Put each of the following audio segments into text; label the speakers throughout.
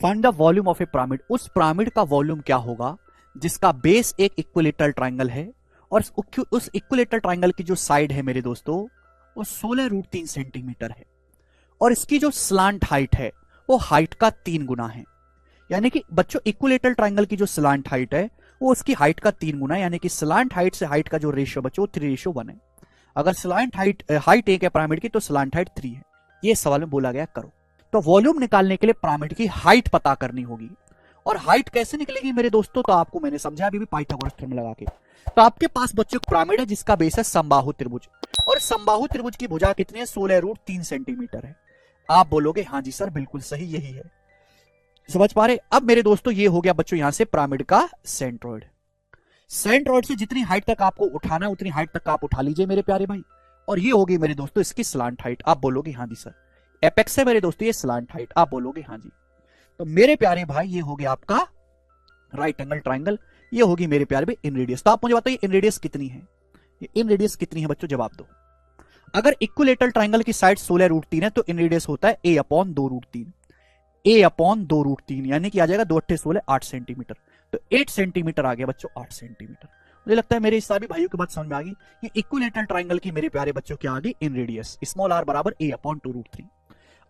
Speaker 1: Find the volume of A pyramid. उस pyramid का volume क्या होगा जिसका बेस एक इक्विलेटरल ट्राइंगल है और उस इक्विलेटरल ट्राइंगल की जो साइड है मेरे दोस्तों वो 16√3 सेंटीमीटर है और इसकी जो स्लांट हाइट है वो हाइट का 3 गुना है। यानी कि बच्चों इक्विलेटरल ट्राइंगल की जो स्लांट हाइट है वो उसकी हाइट का 3 गुना है, यानी कि स्लांट हाइट से हाइट का जो रेशियो बच्चों 3:1 है। अगर स्लांट हाइट 1 है पिरामिड की तो स्लांट हाइट 3 है। ये सवाल में बोला गया करो। तो वॉल्यूम निकालने के लिए पिरामिड की हाइट पता करनी होगी। और हाइट कैसे निकलेगी मेरे दोस्तों, तो आपको मैंने समझा अभी भी पाइथागोरस थ्योरम लगा के। तो आपके पास बच्चों पिरामिड है जिसका बेस है समबाहु त्रिभुज और समबाहु त्रिभुज की भुजा कितनी है 16√3 सेंटीमीटर है। आप बोलोगे हाँ जी सर बिल्कुल सही यही है। समझ पा रहे। अब मेरे दोस्तों ये हो गया बच्चों यहां से पिरामिड का सेंट्रॉइड। सेंट्रॉइड से जितनी हाइट तक आपको उठाना है उतनी हाइट तक आप उठा लीजिए मेरे प्यारे भाई। और ये होगी मेरे दोस्तों इसकी स्लांट हाइट। आप बोलोगे हाँ जी सर। एपेक्स है मेरे दोस्तों ये स्लांट हाइट। आप बोलोगे हाँ जी। तो मेरे प्यारे भाई ये हो गया आपका राइट एंगल ट्राइंगल। ये होगी मेरे प्यारे भाई इन रेडियस। तो आप मुझे बताइए इन रेडियस कितनी है, ये इन रेडियस कितनी है बच्चों, जवाब दो। अगर इक्विलेटरल ट्राइंगल की साइड 16√3 है तो इन रेडियस होता है a/2√3। a/2√3 यानी कि आ जाएगा 2 8 16 8 सेंटीमीटर। तो 8 सेंटीमीटर आ गया बच्चों 8 सेंटीमीटर। मुझे लगता है मेरे सभी भाइयों की बात समझ में आ गई कि इक्विलेटरल ट्राइंगल की मेरे प्यारे बच्चों क्या आ गई इन रेडियस स्मॉल r बराबर a/2√3।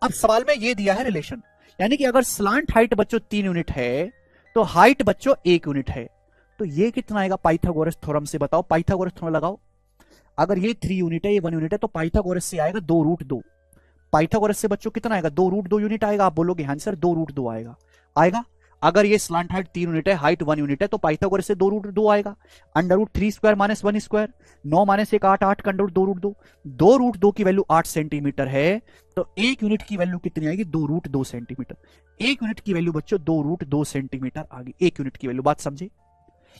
Speaker 1: अब सवाल में ये दिया है रिलेशन, यानी कि अगर स्लांट हाइट बच्चों 3 यूनिट है तो हाइट बच्चों 1 यूनिट है। तो ये कितना आएगा पाइथागोरस थ्योरम से बताओ, पाइथागोरस थ्योरम लगाओ। अगर ये 3 यूनिट है ये 1 यूनिट है तो पाइथागोरस से आएगा 2√2। पाइथागोरस से बच्चों कितना आएगा 2√2 यूनिट आएगा। आप बोलोगे हाँ सर 2√2 आएगा। आएगा। अगर ये स्लांट हाइट 3 यूनिट है हाइट 1 यूनिट है तो पाइथागोरस से 2√2 आएगा। √3² - 1 स्क्वायर 9 - 1 8 8 का √2√2। 2√2 की वैल्यू 8 सेंटीमीटर है तो 1 यूनिट की वैल्यू कितनी आएगी 2√2 सेंटीमीटर। 1 यूनिट की वैल्यू बच्चों 2√2 सेंटीमीटर आ गई। 1 यूनिट की वैल्यू, बात समझे।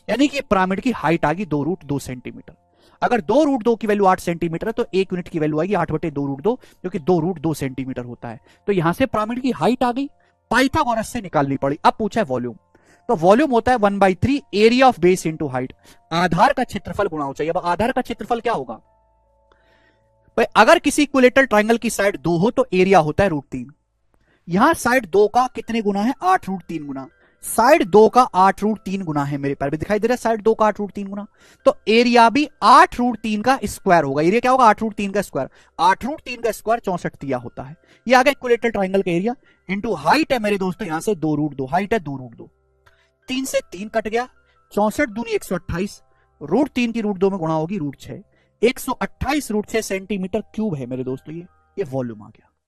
Speaker 1: यानी कि पिरामिड की हाइट आ गई 2√2 सेंटीमीटर। अगर 2√2 की वैल्यू 8 सेंटीमीटर है तो 1 यूनिट की वैल्यू आएगी 8/2√2 जो कि 2√2 सेंटीमीटर होता है। तो यहां से पिरामिड की हाइट आ गई, पाइथागोरस से निकालनी पड़ी। अब पूछा है वॉल्यूम। तो वॉल्यूम होता है 1/3 area of base into height. आधार का क्षेत्रफल गुणा होना चाहिए। अब आधार का क्षेत्रफल क्या होगा भाई, अगर किसी इक्विलेटरल ट्राइंगल की साइड 2 हो तो एरिया होता है √3। यहां साइड 2 का कितने गुना है 8√3 गुना। साइड 2 का 8√3 गुना है मेरे पैर में दिखाई दे रहा है साइड 2 का 8√3 गुना। तो एरिया भी 8√3 का स्क्वायर होगा। एरिया क्या होगा 8√3 का स्क्वायर। 8√3 का स्क्वायर 64 तिया होता है। ये आ गया इक्विलेटरल ट्राइंगल का एरिया इंटू हाइट है मेरे दोस्तों यहां से 2√2। हाइट है 2√2। 3 से 3 कट गया। 64 दूनी 128। √3 की √2 में गुणा होगी √6। 128 √6 सेंटीमीटर क्यूब है मेरे दोस्तों ये वॉल्यूम आ गया।